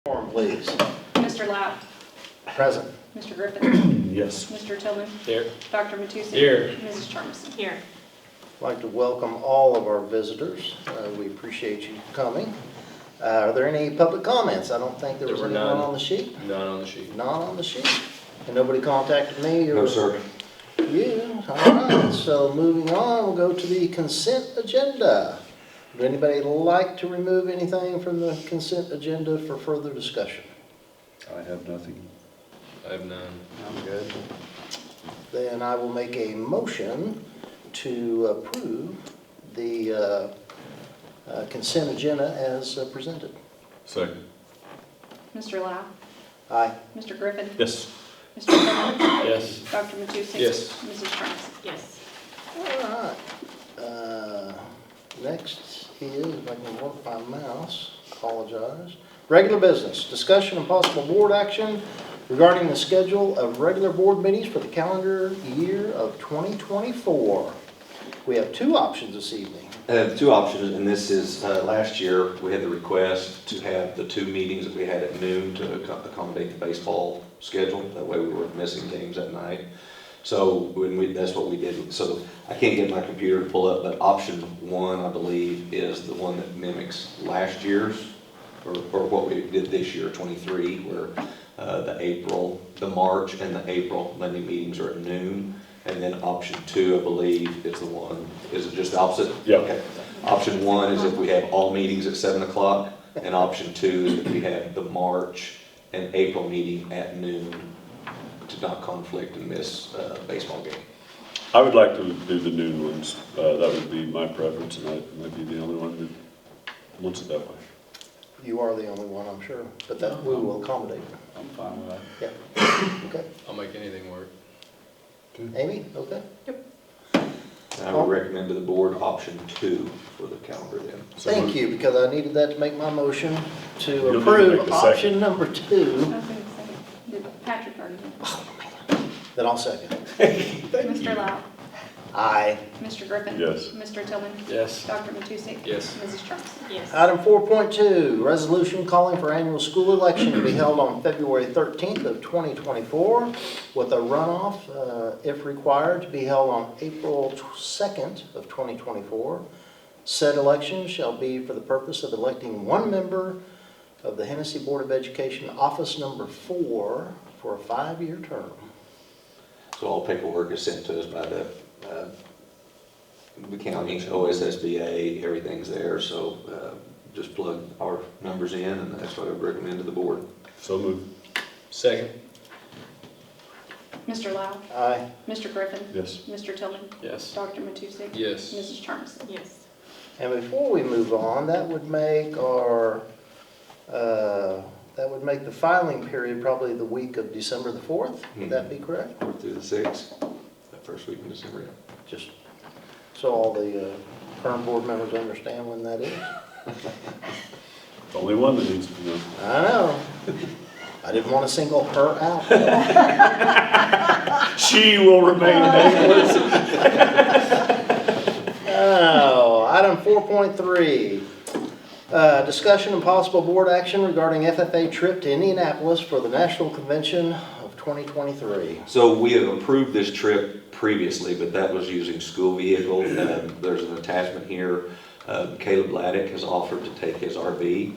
Form, please. Mr. Lau. Present. Mr. Griffin. Yes. Mr. Tillman. Here. Dr. Matusek. Here. Mrs. Charmison. Here. I'd like to welcome all of our visitors. We appreciate you coming. Are there any public comments? I don't think there was anyone on the sheet. None on the sheet. None on the sheet. And nobody contacted me? Or No, sir. You? All right. So moving on, we'll go to the consent agenda. Would anybody like to remove anything from the consent agenda for further discussion? I have nothing. I have none. I'm good. Then I will make a motion to approve the consent agenda as presented. Second. Mr. Lau. Aye. Mr. Griffin. Yes. Mr. Tillman. Yes. Dr. Matusek. Yes. Mrs. Charmison. Yes. All right. Next is, if I can work my mouse, apologize. Regular business, discussion and possible board action regarding the schedule of regular board meetings for the calendar year of 2024. We have two options this evening. Two options, and this is, last year, we had the request to have the two meetings that we had at noon to accommodate the baseball schedule. That way we weren't missing games at night. So that's what we did. So I can't get my computer to pull up, but option one, I believe, is the one that mimics last year's, or what we did this year, 23, where the March and the April Monday meetings are at noon. And then option two, I believe, is the one, is it just the opposite? Yeah. Okay. Option one is if we have all meetings at 7 o'clock, and option two is if we have the March and April meeting at noon to not conflict and miss a baseball game. I would like to do the noon ones. That would be my preference, and I might be the only one that wants it that way. You are the only one, I'm sure, but that we will accommodate. I'm fine with that. Yeah. Okay. I'll make anything work. Amy, okay? And I would recommend to the board option two for the calendar then. Thank you, because I needed that to make my motion to You'll need to approve make the option number I two. was going to say, did Patrick already did? Then I'll second. Mr. Lau. Aye. Mr. Griffin. Yes. Mr. Tillman. Yes. Dr. Matusek. Yes. Mrs. Charmison. Yes. Item 4.2, resolution calling for annual school election to be held on February 13th of 2024 with a runoff, if required, to be held on April 2nd of 2024. Said election shall be for the purpose of electing one member of the Hennessey Board of Education, office number 4, for a 5-year term. So all paperwork is sent to us by the county, OSSBA, everything's there. So just plug our numbers in, and that's what I would recommend to the board. So moved. Second. Mr. Lau. Aye. Mr. Griffin. Yes. Mr. Tillman. Yes. Dr. Matusek. Yes. Mrs. Charmison. Yes. And before we move on, that would make our, that would make the filing period probably the week of December the 4th. Would that be correct? 4th through the 6th, that first week in December. Just so all the current board members understand when that is. The only one that needs to know. I know. I didn't want to single her out. She will remain nameless. Oh, item 4.3. Discussion and possible board action regarding FFA trip to Indianapolis for the National Convention of 2023. So we have approved this trip previously, but that was using school vehicle. There's an attachment here. Caleb Laddick has offered to take his RV.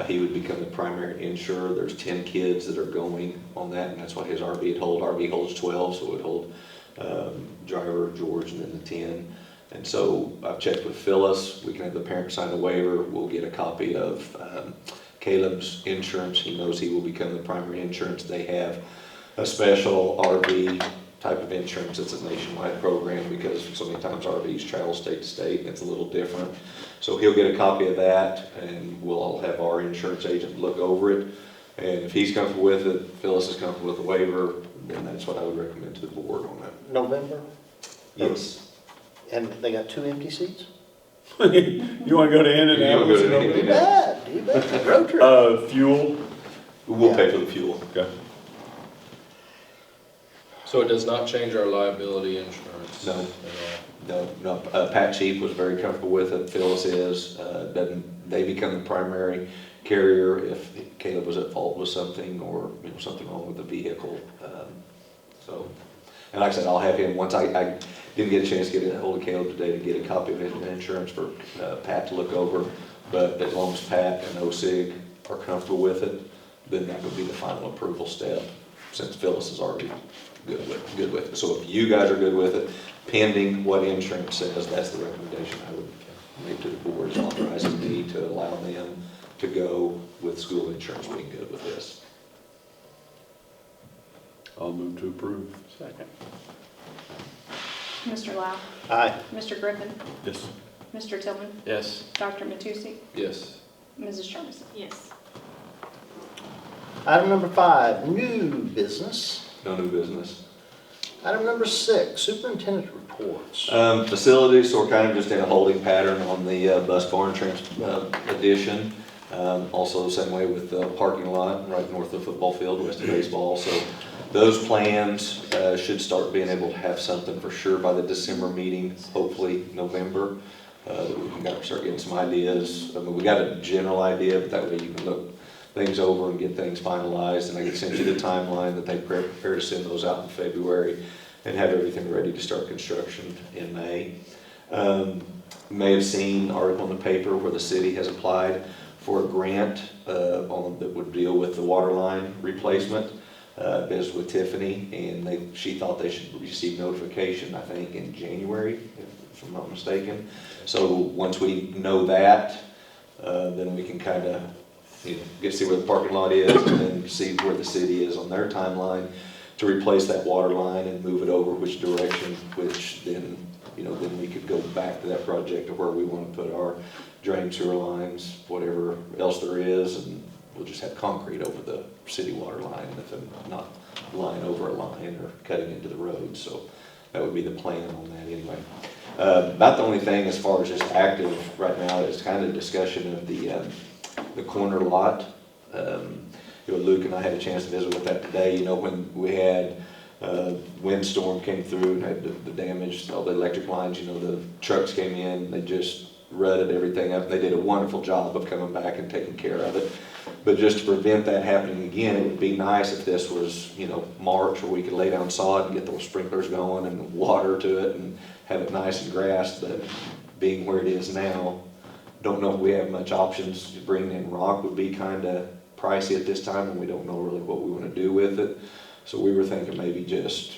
He would become the primary insurer. There's 10 kids that are going on that, and that's what his RV would hold. RV holds 12, so it would hold driver, George, and then the 10. And so I've checked with Phyllis. We can have the parent sign a waiver. We'll get a copy of Caleb's insurance. He knows he will become the primary insurance. They have a special RV type of insurance. It's a nationwide program because so many times RVs travel state to state, and it's a little different. So he'll get a copy of that, and we'll all have our insurance agent look over it. And if he's comfortable with it, Phyllis is comfortable with the waiver, then that's what I would recommend to the board on that. November? Yes. And they got 2 empty seats? You want to go to Indianapolis? You wanna go to You bet. You bet. Road trip. Fuel. We'll pay for the fuel. Okay. So it does not change our liability insurance? No. At all? No, Pat Chief was very comfortable with it, Phyllis is, they become the primary carrier if Caleb was at fault with something or, something wrong with the vehicle. So, and like I said, I'll have him, once I didn't get a chance to get a hold of Caleb today to get a copy of his insurance for Pat to look over, but as long as Pat and OSIG are comfortable with it, then that would be the final approval step, since Phyllis is already good with it. So if you guys are good with it, pending what insurance says, that's the recommendation I would make to the board, is authorizing me to allow them to go with school insurance being good with this. I'll move to approve. Second. Mr. Lau, Aye. Mr. Griffin, Yes. Mr. Tillman, Yes. Dr. Matusek, Yes. Mrs. Jarvis. Yes. Item number 5, new business. No new business. Item number 6, superintendent reports. Facilities, so we're kind of just in a holding pattern on the bus barn addition. Also the same way with the parking lot right north of the football field, west of baseball. So those plans should start being able to have something for sure by the December meeting, hopefully November. That we can start getting some ideas. I mean, we got a general idea, but that way you can look things over and get things finalized. And I can send you the timeline that they prepare to send those out in February and have everything ready to start construction in May. You may have seen an article in the paper where the city has applied for a grant that would deal with the water line replacement. Biz with Tiffany, and she thought they should receive notification, I think, in January, if I'm not mistaken. So once we know that, then we can kind of, see where the parking lot is, and then see where the city is on their timeline to replace that water line and move it over which direction, which then, then we could go back to that project of where we want to put our drain sewer lines, whatever else there is, and we'll just have concrete over the city water line, if not line over a line or cutting into the road. So that would be the plan on that anyway. About the only thing as far as just active right now is kind of discussion of the corner lot. Luke and I had a chance to visit with that today. When we had windstorm came through and had the damage, all the electric lines, the trucks came in, they just rutted everything up. They did a wonderful job of coming back and taking care of it. But just to prevent that happening again, it would be nice if this was, March, where we could lay down sod and get those sprinklers going and water to it and have it nice and grassed. But being where it is now, don't know if we have much options. Bringing in rock would be kind of pricey at this time, and we don't know really what we want to do with it. So we were thinking maybe just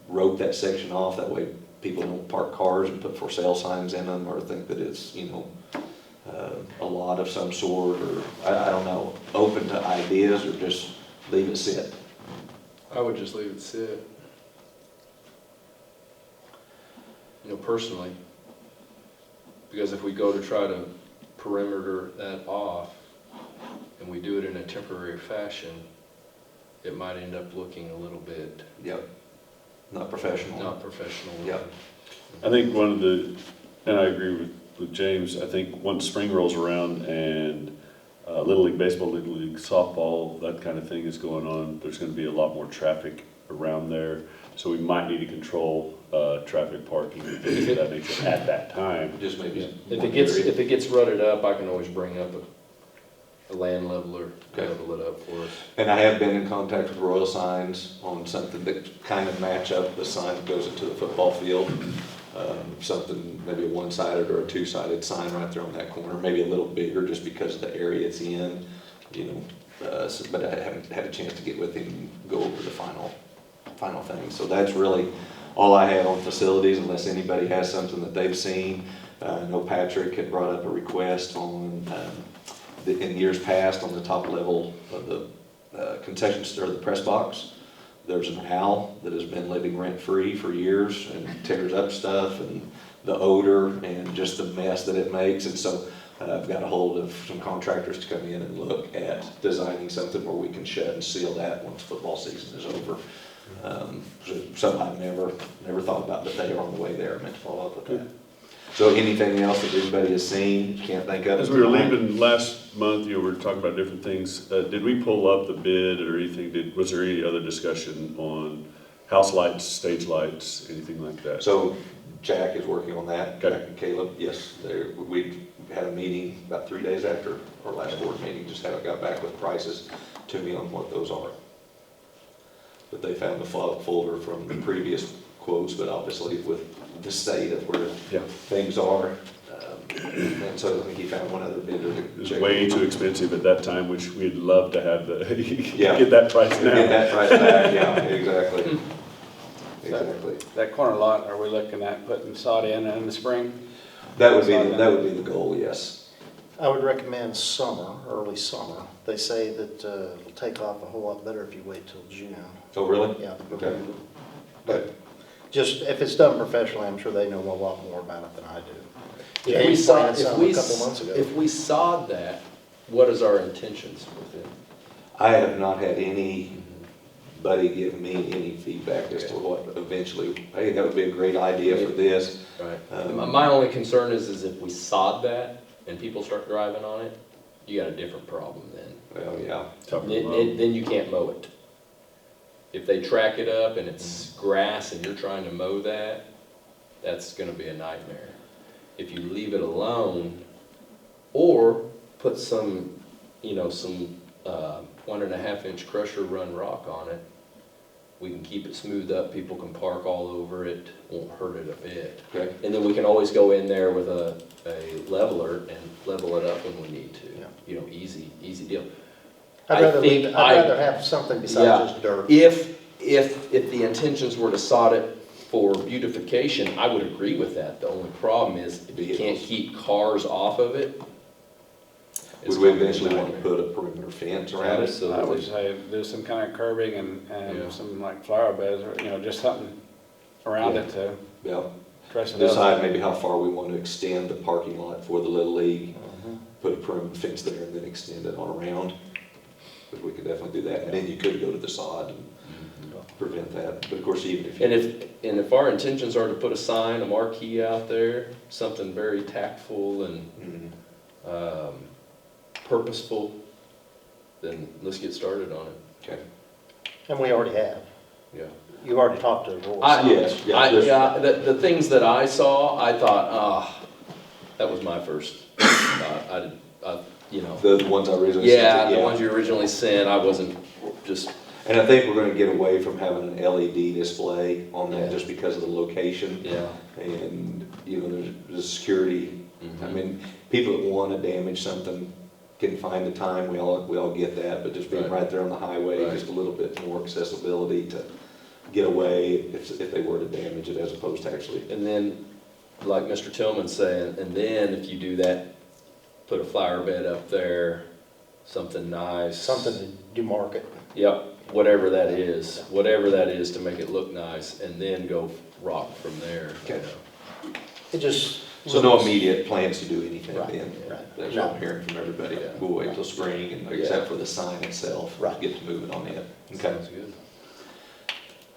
rope that section off. That way people don't park cars and put for sale signs in them, or think that it's, a lot of some sort, or I don't know, open to ideas, or just leave it sit. I would just leave it sit. Personally, because if we go to try to perimeter that off and we do it in a temporary fashion, it might end up looking a little bit Yep. Not professional. not professional. Yep. I think and I agree with James, I think once spring rolls around and Little League Baseball, Little League Softball, that kind of thing is going on, there's going to be a lot more traffic around there. So we might need to control traffic, parking, and things of that nature at that time. Just maybe. If it gets rutted up, I can always bring up a land leveler to level it up for us. And I have been in contact with Royal Signs on something that kind of match up the sign that goes into the football field. Something, maybe a one-sided or a two-sided sign right there on that corner, maybe a little bigger just because of the area it's in, but I haven't had a chance to get with him and go over the final thing. So that's really all I have on facilities, unless anybody has something that they've seen. I know Patrick had brought up a request on, in years past, on the top level of the concession store, the press box. There's an owl that has been living rent-free for years and tears up stuff, and the odor and just the mess that it makes. And so I've got a hold of some contractors to come in and look at designing something where we can shut and seal that once football season is over. Something I've never thought about, but they are on the way there. I meant to follow up with that. So anything else that anybody has seen, can't think of? As we were leaving last month, we were talking about different things. Did we pull up the bid or anything? Was there any other discussion on house lights, stage lights, anything like that. So Jack is working on that, Okay. Jack and Caleb, yes, we had a meeting about 3 days after our last board meeting, just haven't got back with prices to me on what those are. But they found the folder from the previous quotes, but obviously with the state of where Yeah. things are, and so I think he found one other bidder to It was check. way too expensive at that time, which we'd love to have Yeah. get that price Get now. that price back, yeah, exactly. Exactly. That corner lot, are we looking at putting sod in the spring? That would be the goal, yes. I would recommend summer, early summer. They say that it'll take off a whole lot better if you wait till June. Oh, really? Yeah. Okay. But just, if it's done professionally, I'm sure they know a lot more about it than I do. If we James sod, planted some a couple months ago. if we sod that, what is our intentions with it? I have not had anybody give me any feedback as to what eventually, hey, that would be a great idea for this. Right. My only concern is if we sod that and people start driving on it, you got a different problem then. Well, yeah. Tougher Then road. then you can't mow it. If they track it up and it's grass and you're trying to mow that, that's gonna be a nightmare. If you leave it alone, or put some, some 1.5 inch crusher run rock on it, we can keep it smoothed up, people can park all over it, won't hurt it a bit. Okay. And then we can always go in there with a leveler and level it up when we need to. Yeah. Easy deal. I'd rather think I'd rather have something besides just dirt. If the intentions were to sod it for beautification, I would agree with that. The only problem is if you can't keep cars off of it. it's Would we gonna be a eventually want to nightmare. put a perimeter fence around it? I would Absolutely. say do some kind of curbing and Yeah. some like flower beds, or, just something around Yeah. it to Yeah. dress it Decide up. maybe how far we want to extend the parking lot for the Little League, Mhm. put a perimeter fence there and then extend it on around. But we could definitely do that, and then you could go to the sod and prevent that, but of course, even if you. And if our intentions are to put a sign, a marquee out there, something very tactful and Mhm. purposeful, then let's get started on it. Okay. And we already have. Yeah. You already talked to Roy. Yes, yeah, there's- Yeah, the things that I saw, I thought, that was my first thought. The ones I originally sent. Yeah, you, the ones you originally sent, I wasn't just, And I think we're gonna get away from having an LED display on that Yeah. just because of the location. yeah. And, there's the security. I mean, people that wanna damage something can find the time, we all get that, but just being Right. right there on the highway, Right. just a little bit more accessibility to get away if they were to damage it as opposed to actually. And then, like Mr. Tillman's saying, and then if you do that, put a flower bed up there, something nice. Something to do market. Yep, whatever that is to make it look nice, and then go rock from there. Okay. It just. So no looks- immediate plans to do anything Right, then? right. That's No. what I'm hearing from everybody. Yeah. We'll wait till spring and except for the sign itself. Right. Get to moving on it. Okay. Sounds good.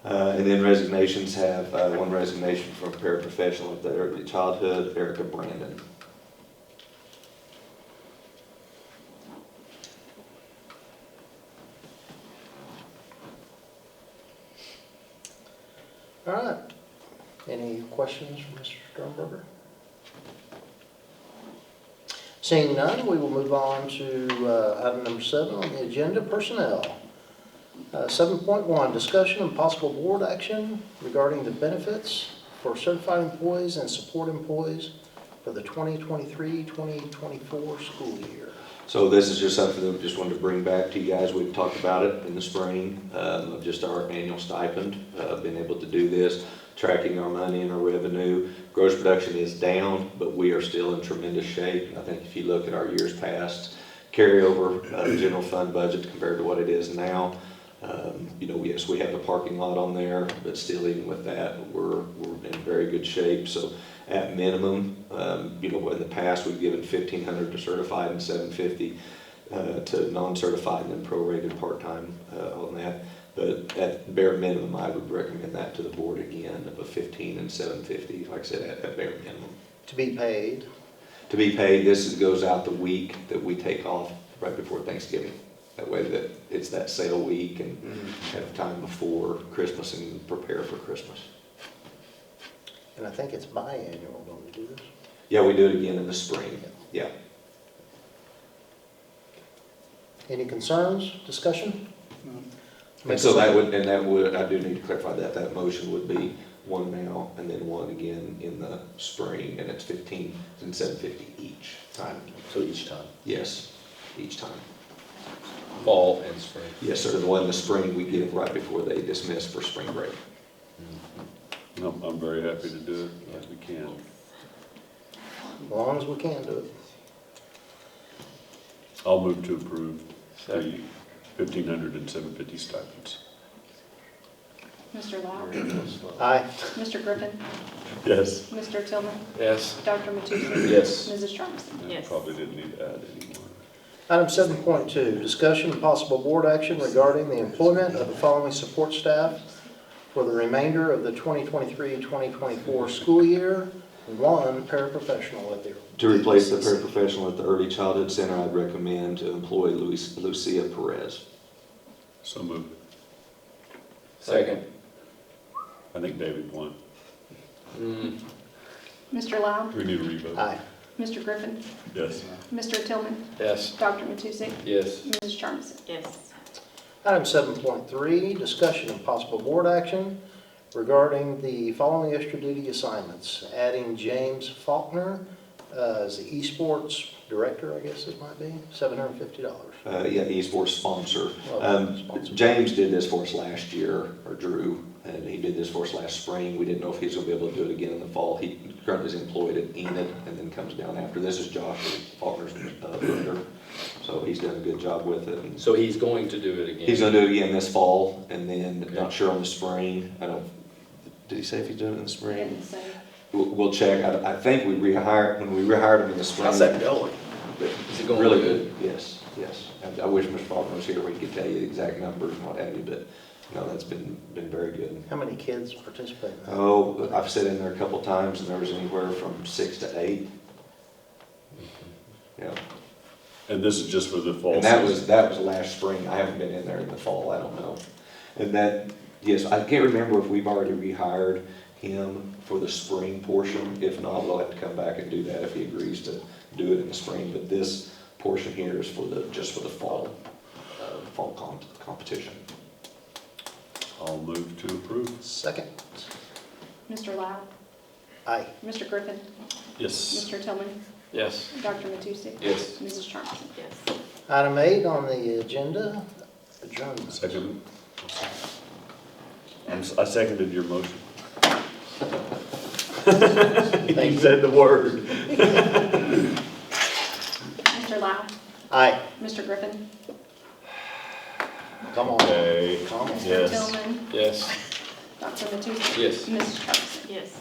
And then resignations have, one resignation from a paraprofessional at the early childhood, Erica Brandon. All right. Any questions from Mr. Sternberger? Seeing none, we will move on to item number 7 on the agenda, personnel. 7.1, discussion and possible board action regarding the benefits for certified employees and support employees for the 2023-2024 school year. So this is just something that we just wanted to bring back to you guys. We've talked about it in the spring, of just our annual stipend, been able to do this, tracking our money and our revenue. Gross production is down, but we are still in tremendous shape. I think if you look at our years past, carryover general fund budget compared to what it is now, yes, we have the parking lot on there, but still even with that, we're in very good shape. So at minimum, in the past, we've given $1,500 to certified and $750 to non-certified and then prorated part-time on that. But at bare minimum, I would recommend that to the board again of $1,500 and $750, like I said, at bare minimum. To be paid. To be paid, this goes out the week that we take off right before Thanksgiving. That way that it's that sale week and have time before Christmas and prepare for Christmas. And I think it's biannual, don't we do this? Yeah, we do it again in the spring, yeah. Any concerns, discussion? And so that would, I do need to clarify that motion would be one now and then one again in the spring, and it's 15 and $7.50 each time. So each time, Yes, each time. fall and spring. Yes, sir, the one in the spring we give right before they dismiss for spring break. No, I'm very happy to do it, if we can. As long as we can do it. I'll move to approve the 1,500 and 750 stipends. Mr. Lau, Aye. Mr. Griffin, Yes. Mr. Tillman, Yes. Dr. Matusi. Yes. Mrs. Charmison. I probably didn't need to add any more. Item 7.2, discussion and possible board action regarding the employment of the following support staff for the remainder of the 2023-2024 school year. One paraprofessional at the. To replace the paraprofessional at the Early Childhood Center, I'd recommend to employ Lucia Perez. So moved. Second. I think David won. Mr. Lau, Do we need a revote? Aye. Mr. Griffin, Yes. Mr. Tillman, Yes. Dr. Matusi. Yes. Mrs. Charmison. Yes. Item 7.3, discussion and possible board action regarding the following extra duty assignments. Adding James Faulkner as the esports director, I guess it might be, $750. Yeah, esports sponsor. Sponsor. James did this for us last year, or Drew, and he did this for us last spring. We didn't know if he was going to be able to do it again in the fall. He currently is employed at Enid and then comes down after. This is Josh Faulkner's vendor, so he's done a good job with it. And So he's going to do it again? he's going to do it again this fall, and then Okay. not sure on the spring. Did he say if he's doing it in the spring? Didn't say. We'll check. I think when we rehired him in the spring. How's that going? Is it going Really good? good, yes. I wish Mr. Faulkner was here, we could tell you the exact numbers and what have you, but no, that's been very good. How many kids participate in that? Oh, I've sat in there a couple times and there was anywhere from 6 to 8. Yeah, And this is just for the fall and season? that was last spring. I haven't been in there in the fall, I don't know. And that, yes, I can't remember if we've already rehired him for the spring portion. If not, we'll have to come back and do that if he agrees to do it in the spring. But this portion here is just for the fall competition. I'll move to approve. Second. Mr. Lau, Aye. Mr. Griffin, Yes. Mr. Tillman, Yes. Dr. Matusi. Yes. Mrs. Charmison. Yes. Item 8 on the agenda, adjournment. Second. I seconded your motion. Thank You said the word. Mr. Lau, Aye. Mr. Griffin, Come on. Okay. Come on. Mr. Yes. Tillman, Yes. Dr. Matusi. Yes. Mrs. Charmison. Yes.